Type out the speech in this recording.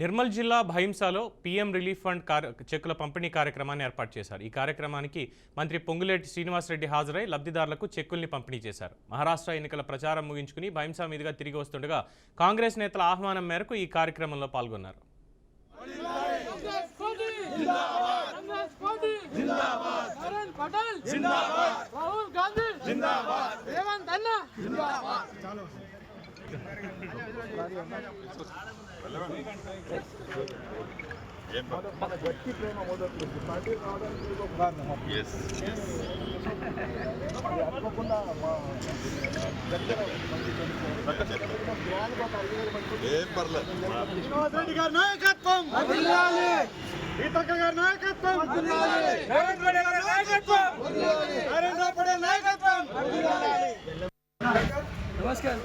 నిర్మల్ జిల్లా భైంసాలో PM relief fund చెక్కుల పంపిణీ కార్యక్రమాన్ని ఏర్పాటు చేశారు. ఈ కార్యక్రమానికి మంత్రి పొంగులేటి శ్రీనివాసరెడ్డి హాజరై లబ్ధిదారులకు చెక్కుల్ని పంపిణీ చేశారు. మహారాష్ట్ర ఎన్నికల ప్రచారం ముగించుకుని భైంసా మీదుగా తిరిగి వస్తుండగా కాంగ్రెస్ నేతల ఆహ్వానం మేరకు ఈ కార్యక్రమంలో పాల్గొన్నారు. శ్రీనివాసరెడ్డి గారి నాయకత్వం, సీతక్క గారి నాయకత్వం, రేవంత్ రెడ్డి గారి నాయకత్వం, నరేంద్ర పటేల్ నాయకత్వం. నమస్కారం.